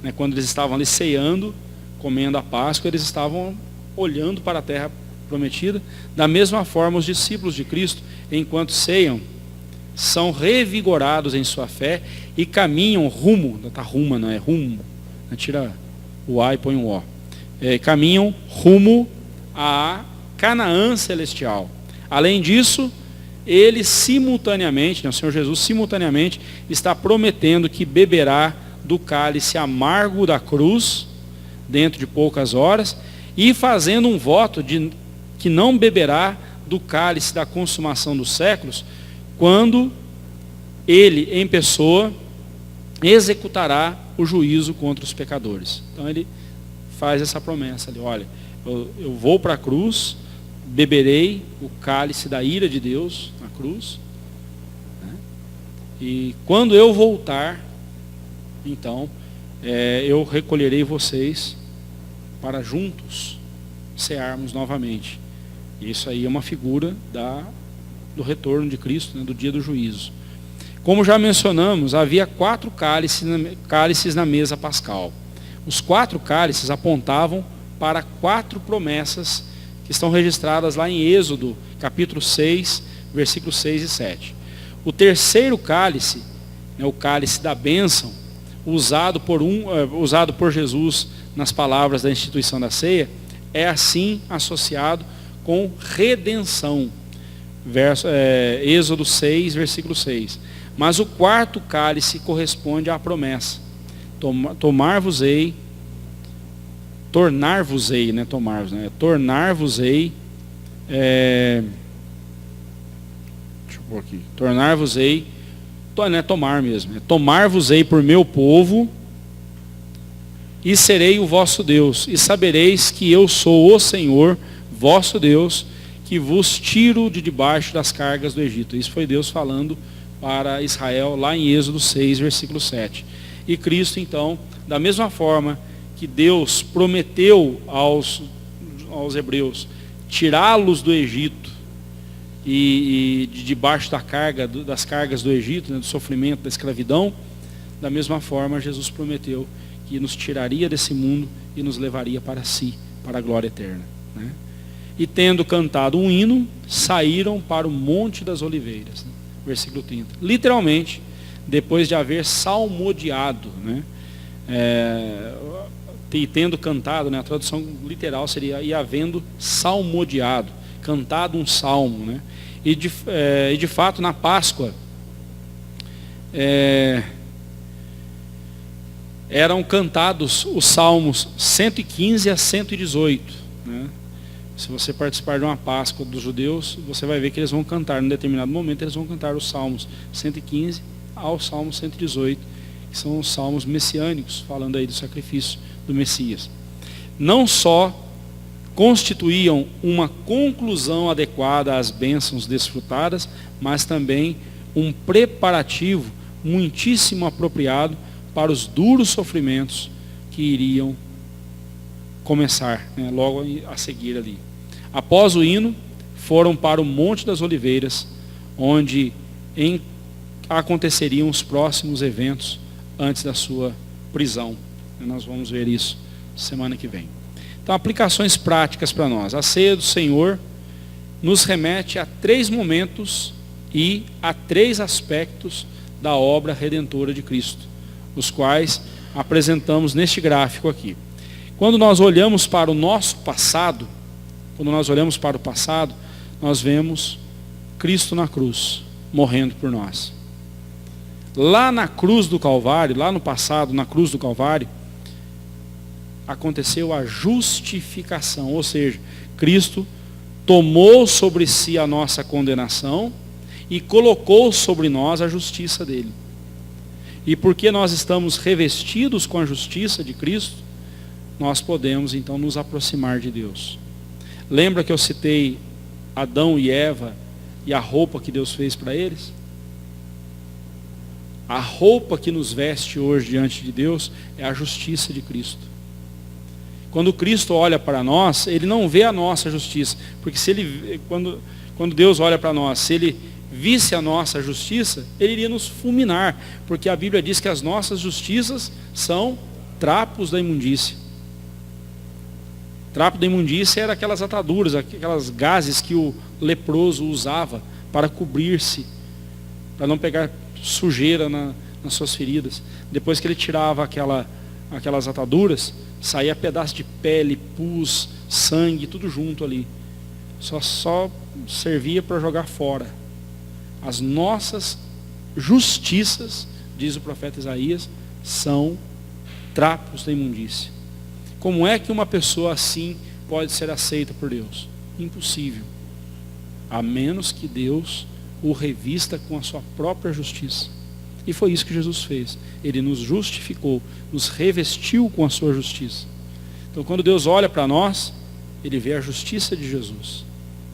Né, quando eles estavam ali ceando, comendo a Páscoa, eles estavam olhando para a terra prometida. Da mesma forma, os discípulos de Cristo, enquanto ceiam, são revigorados em sua fé e caminham rumo, não está rumo, não é rumo, tira o A e põe o O. Caminham rumo a Canaã celestial. Além disso, ele simultaneamente, o Senhor Jesus simultaneamente está prometendo que beberá do cálice amargo da cruz, dentro de poucas horas, e fazendo um voto de que não beberá do cálice da consumação dos séculos, quando ele em pessoa executará o juízo contra os pecadores. Então ele faz essa promessa ali, olha, eu vou para a cruz, beberei o cálice da ira de Deus na cruz, né? E quando eu voltar, então eu recolherei vocês para juntos cearmos novamente. E isso aí é uma figura do retorno de Cristo, né, do dia do juízo. Como já mencionamos, havia 4 cálices na mesa pascal. Os 4 cálices apontavam para 4 promessas que estão registradas lá em Êxodo, capítulo 6, versículos 6 e 7. O terceiro cálice, né, o cálice da bênção, usado por Jesus nas palavras da instituição da ceia, é assim associado com redenção. Êxodo 6, versículo 6. Mas o 4º cálice corresponde à promessa. Tornar-vos-ei, né? Tornar-vos-ei, deixa eu pôr aqui. Tornar-vos-ei, não é tomar mesmo. É tomar-vos-ei por meu povo, e serei o vosso Deus, e sabereis que eu sou o Senhor, vosso Deus, que vos tiro de debaixo das cargas do Egito. Isso foi Deus falando para Israel lá em Êxodo 6, versículo 7. E Cristo, então, da mesma forma que Deus prometeu aos hebreus tirá-los do Egito e de debaixo das cargas do Egito, né, do sofrimento, da escravidão, da mesma forma Jesus prometeu que nos tiraria desse mundo e nos levaria para si, para a glória eterna, né? E tendo cantado um hino, saíram para o Monte das Oliveiras, né? Versículo 30. Literalmente, depois de haver salmodiado, né? E tendo cantado, né? A tradução literal seria e havendo salmodiado, cantado um salmo, né? E de fato na Páscoa eram cantados os salmos 115 a 118, né? Se você participar de uma Páscoa dos judeus, você vai ver que eles vão cantar, em determinado momento, eles vão cantar os salmos 115 ao salmo 118, que são os salmos messiânicos, falando aí do sacrifício do Messias. Não só constituíam uma conclusão adequada às bênçãos desfrutadas, mas também um preparativo muitíssimo apropriado para os duros sofrimentos que iriam começar, né, logo a seguir ali. Após o hino, foram para o Monte das Oliveiras, onde aconteceriam os próximos eventos antes da sua prisão. Nós vamos ver isso semana que vem. Então, aplicações práticas para nós. A ceia do Senhor nos remete a 3 momentos e a 3 aspectos da obra redentora de Cristo, os quais apresentamos neste gráfico aqui. Quando nós olhamos para o nosso passado, nós vemos Cristo na cruz, morrendo por nós. Lá na cruz do Calvário, lá no passado, na cruz do Calvário, aconteceu a justificação, ou seja, Cristo tomou sobre si a nossa condenação e colocou sobre nós a justiça dele. E porque nós estamos revestidos com a justiça de Cristo, nós podemos então nos aproximar de Deus. Lembra que eu citei Adão e Eva e a roupa que Deus fez para eles? A roupa que nos veste hoje diante de Deus é a justiça de Cristo. Quando Cristo olha para nós, Ele não vê a nossa justiça, porque quando Deus olha para nós, se Ele visse a nossa justiça, Ele iria nos fulminar, porque a Bíblia diz que as nossas justiças são trapos da imundícia. Trapo da imundícia era aquelas ataduras, aquelas gases que o leproso usava para cobrir-se, para não pegar sujeira nas suas feridas. Depois que ele tirava aquelas ataduras, saía pedaço de pele, pus, sangue, tudo junto ali. Só servia para jogar fora. As nossas justiças, diz o profeta Isaías, são trapos da imundícia. Como é que uma pessoa assim pode ser aceita por Deus? Impossível. A menos que Deus o revista com a sua própria justiça. E foi isso que Jesus fez. Ele nos justificou, nos revestiu com a sua justiça. Então, quando Deus olha para nós, Ele vê a justiça de Jesus.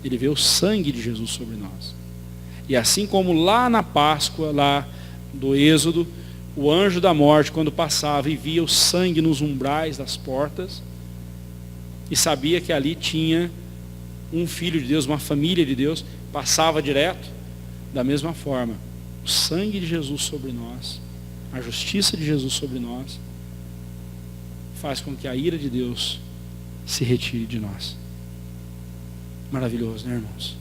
Ele vê o sangue de Jesus sobre nós. E assim como lá na Páscoa, lá do Êxodo, o anjo da morte, quando passava e via o sangue nos umbrais das portas, e sabia que ali tinha um filho de Deus, uma família de Deus, passava direto, da mesma forma, o sangue de Jesus sobre nós, a justiça de Jesus sobre nós, faz com que a ira de Deus se retire de nós. Maravilhoso, né, irmãos?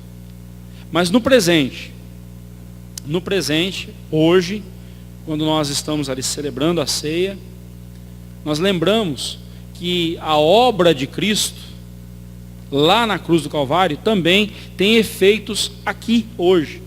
Mas no presente, hoje, quando nós estamos ali celebrando a ceia, nós lembramos que a obra de Cristo, lá na cruz do Calvário, também tem efeitos aqui, hoje.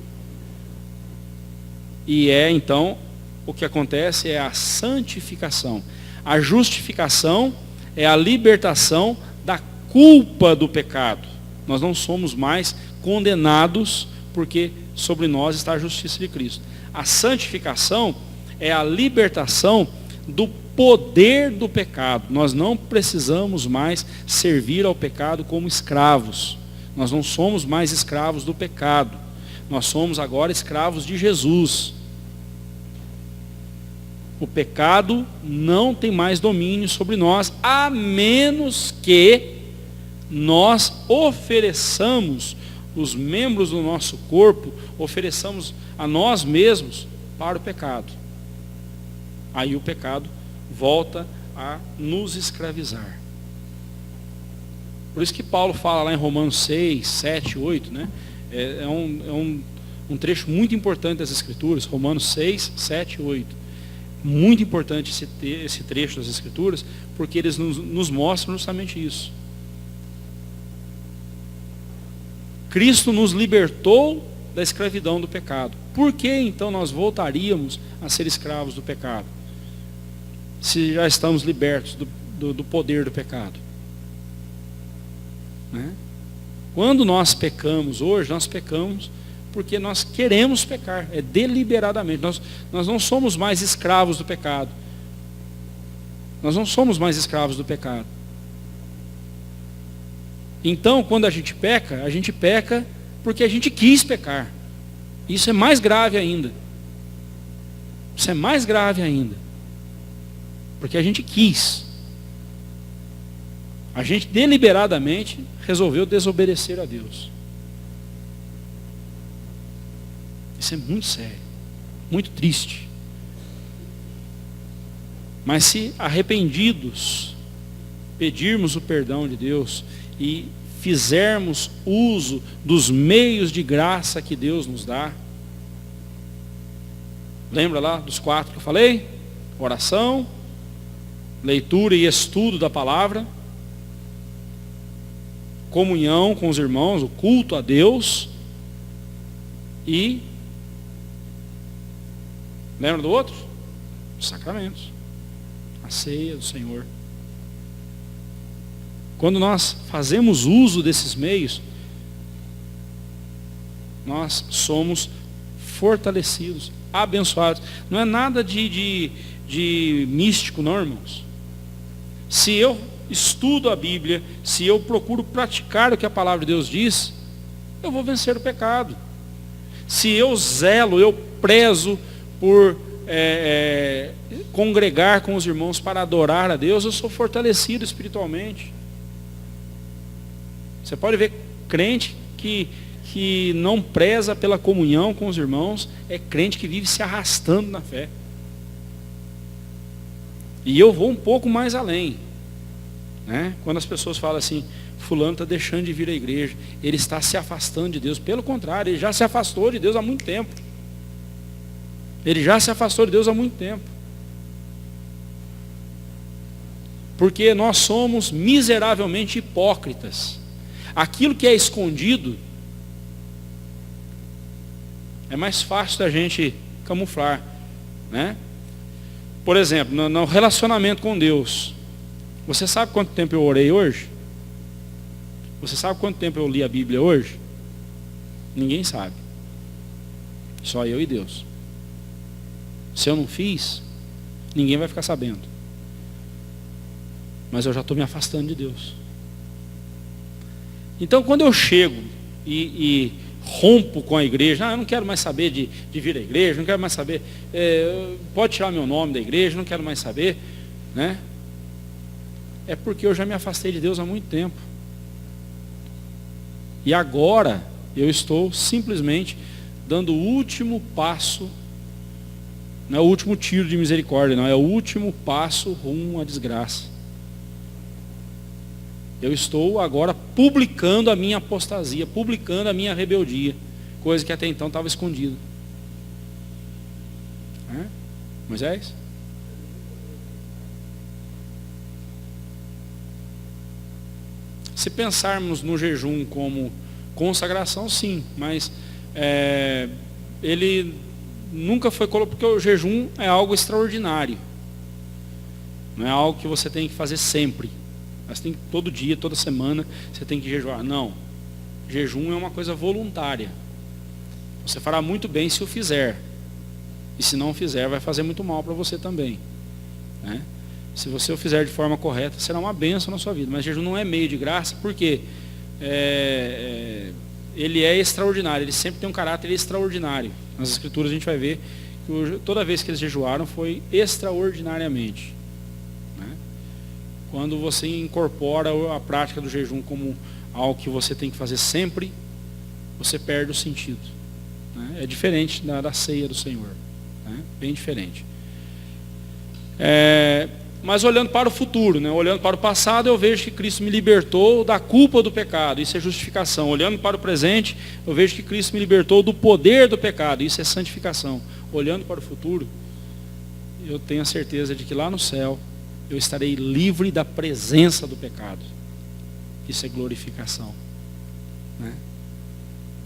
E então, o que acontece é a santificação. A justificação é a libertação da culpa do pecado. Nós não somos mais condenados, porque sobre nós está a justiça de Cristo. A santificação é a libertação do poder do pecado. Nós não precisamos mais servir ao pecado como escravos. Nós não somos mais escravos do pecado. Nós somos agora escravos de Jesus. O pecado não tem mais domínio sobre nós, a menos que nós ofereçamos os membros do nosso corpo, ofereçamos a nós mesmos para o pecado. Aí o pecado volta a nos escravizar. Por isso que Paulo fala lá em Romanos 6, 7, 8, né? É um trecho muito importante das Escrituras, Romanos 6, 7 e 8. Muito importante esse trecho das Escrituras, porque eles nos mostram justamente isso. Cristo nos libertou da escravidão do pecado. Por que então nós voltaríamos a ser escravos do pecado? Se já estamos libertos do poder do pecado. Né? Quando nós pecamos hoje, nós pecamos porque nós queremos pecar, é deliberadamente. Nós não somos mais escravos do pecado. Nós não somos mais escravos do pecado. Então, quando a gente peca porque a gente quis pecar. Isso é mais grave ainda. Isso é mais grave ainda. Porque a gente quis. A gente deliberadamente resolveu desobedecer a Deus. Isso é muito sério, muito triste. Mas se arrependidos, pedirmos o perdão de Deus e fizermos uso dos meios de graça que Deus nos dá, lembra lá dos 4 que eu falei? Oração, leitura e estudo da palavra, comunhão com os irmãos, o culto a Deus e, lembra do outro? Os sacramentos, a ceia do Senhor. Quando nós fazemos uso desses meios, nós somos fortalecidos, abençoados. Não é nada de místico, não, irmãos. Se eu estudo a Bíblia, se eu procuro praticar o que a palavra de Deus diz, eu vou vencer o pecado. Se eu zelo, eu prezo por congregar com os irmãos para adorar a Deus, eu sou fortalecido espiritualmente. Você pode ver crente que não preza pela comunhão com os irmãos, é crente que vive se arrastando na fé. E eu vou um pouco mais além, né? Quando as pessoas falam assim, fulano está deixando de vir à igreja, ele está se afastando de Deus. Pelo contrário, ele já se afastou de Deus há muito tempo. Ele já se afastou de Deus há muito tempo. Porque nós somos miseravelmente hipócritas. Aquilo que é escondido é mais fácil da gente camuflar, né? Por exemplo, no relacionamento com Deus, você sabe quanto tempo eu orei hoje? Você sabe quanto tempo eu li a Bíblia hoje? Ninguém sabe. Só eu e Deus. Se eu não fiz, ninguém vai ficar sabendo. Mas eu já estou me afastando de Deus. Então, quando eu chego e rompo com a igreja, eu não quero mais saber de vir à igreja, não quero mais saber, pode tirar meu nome da igreja, não quero mais saber, né? É porque eu já me afastei de Deus há muito tempo. E agora eu estou simplesmente dando o último passo, não é o último tiro de misericórdia, não, é o último passo rumo à desgraça. Eu estou agora publicando a minha apostasia, publicando a minha rebeldia, coisa que até então estava escondida. Moisés? Se pensarmos no jejum como consagração, sim, mas ele nunca foi colocado, porque o jejum é algo extraordinário, não é algo que você tem que fazer sempre. Mas tem que, todo dia, toda semana, você tem que jejuar. Não. Jejum é uma coisa voluntária. Você fará muito bem se o fizer. E se não fizer, vai fazer muito mal para você também. Né? Se você o fizer de forma correta, será uma bênção na sua vida. Mas jejum não é meio de graça, porque ele é extraordinário. Ele sempre tem um caráter extraordinário. Nas Escrituras a gente vai ver que toda vez que eles jejuaram foi extraordinariamente. Quando você incorpora a prática do jejum como algo que você tem que fazer sempre, você perde o sentido. Né? É diferente da ceia do Senhor. Né? Bem diferente. Mas olhando para o futuro, né? Olhando para o passado, eu vejo que Cristo me libertou da culpa do pecado. Isso é justificação. Olhando para o presente, eu vejo que Cristo me libertou do poder do pecado. Isso é santificação. Olhando para o futuro, eu tenho a certeza de que lá no céu, eu estarei livre da presença do pecado. Isso é glorificação. Né?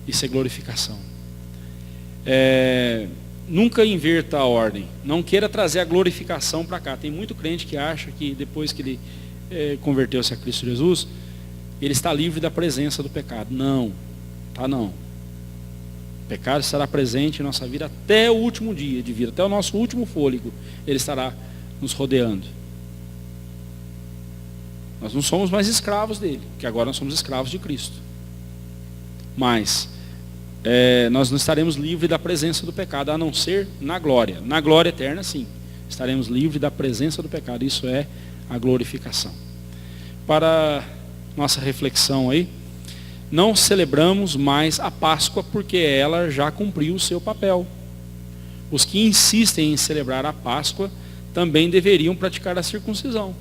Isso é glorificação. Nunca inverta a ordem. Não queira trazer a glorificação para cá. Tem muito crente que acha que depois que ele converteu-se a Cristo Jesus, ele está livre da presença do pecado. Não. Tá não. O pecado estará presente em nossa vida até o último dia de vida. Até o nosso último fôlego. Ele estará nos rodeando. Nós não somos mais escravos dele, porque agora nós somos escravos de Cristo. Mas nós não estaremos livres da presença do pecado, a não ser na glória. Na glória eterna, sim. Estaremos livres da presença do pecado. Isso é a glorificação. Para nossa reflexão aí, não celebramos mais a Páscoa porque ela já cumpriu o seu papel. Os que insistem em celebrar a Páscoa também deveriam praticar a circuncisão.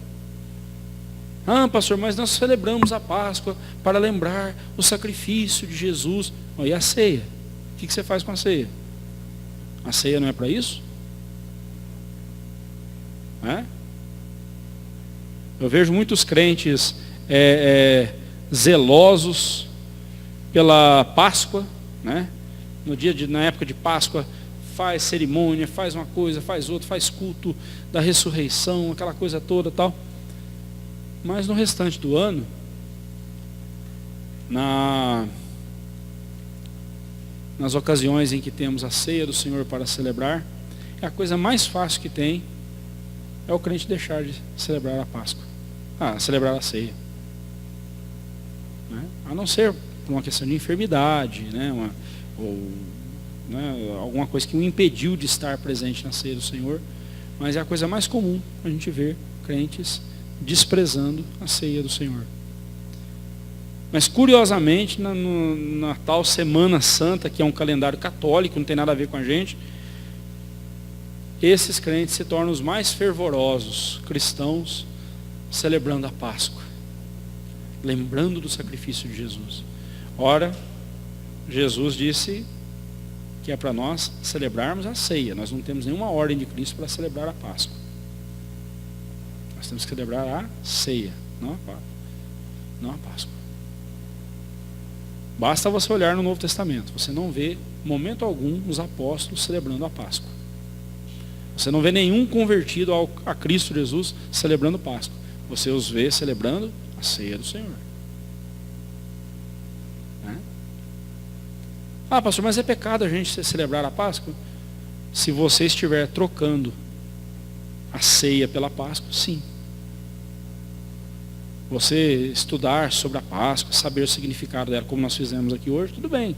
Pastor, mas nós celebramos a Páscoa para lembrar o sacrifício de Jesus. E a ceia? O que você faz com a ceia? A ceia não é para isso? Eu vejo muitos crentes zelosos pela Páscoa, né? Na época de Páscoa, faz cerimônia, faz uma coisa, faz outra, faz culto da ressurreição, aquela coisa toda tal. Mas no restante do ano, nas ocasiões em que temos a ceia do Senhor para celebrar, a coisa mais fácil que tem é o crente deixar de celebrar a Páscoa, celebrar a ceia. Né? A não ser por uma questão de enfermidade, né? Alguma coisa que o impediu de estar presente na ceia do Senhor, mas é a coisa mais comum a gente ver crentes desprezando a ceia do Senhor. Mas curiosamente, na tal Semana Santa, que é um calendário católico, não tem nada a ver com a gente, esses crentes se tornam os mais fervorosos cristãos, celebrando a Páscoa, lembrando do sacrifício de Jesus. Ora, Jesus disse que é para nós celebrarmos a ceia. Nós não temos nenhuma ordem de Cristo para celebrar a Páscoa. Nós temos que celebrar a ceia, não a Páscoa. Basta você olhar no Novo Testamento. Você não vê, momento algum, os apóstolos celebrando a Páscoa. Você não vê nenhum convertido a Cristo Jesus celebrando Páscoa. Você os vê celebrando a ceia do Senhor. Pastor, mas é pecado a gente celebrar a Páscoa? Se você estiver trocando a ceia pela Páscoa, sim. Você estudar sobre a Páscoa, saber o significado dela, como nós fizemos aqui hoje, tudo bem.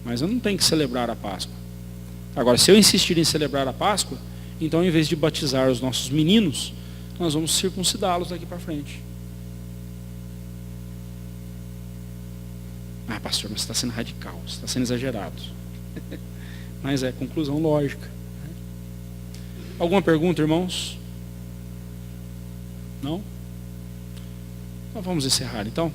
Mas eu não tenho que celebrar a Páscoa. Agora, se eu insistir em celebrar a Páscoa, então, em vez de batizar os nossos meninos, nós vamos circuncidá-los daqui para frente. Ah, pastor, mas você está sendo radical, você está sendo exagerado. Mas é conclusão lógica. Alguma pergunta, irmãos? Não? Então vamos encerrar, então.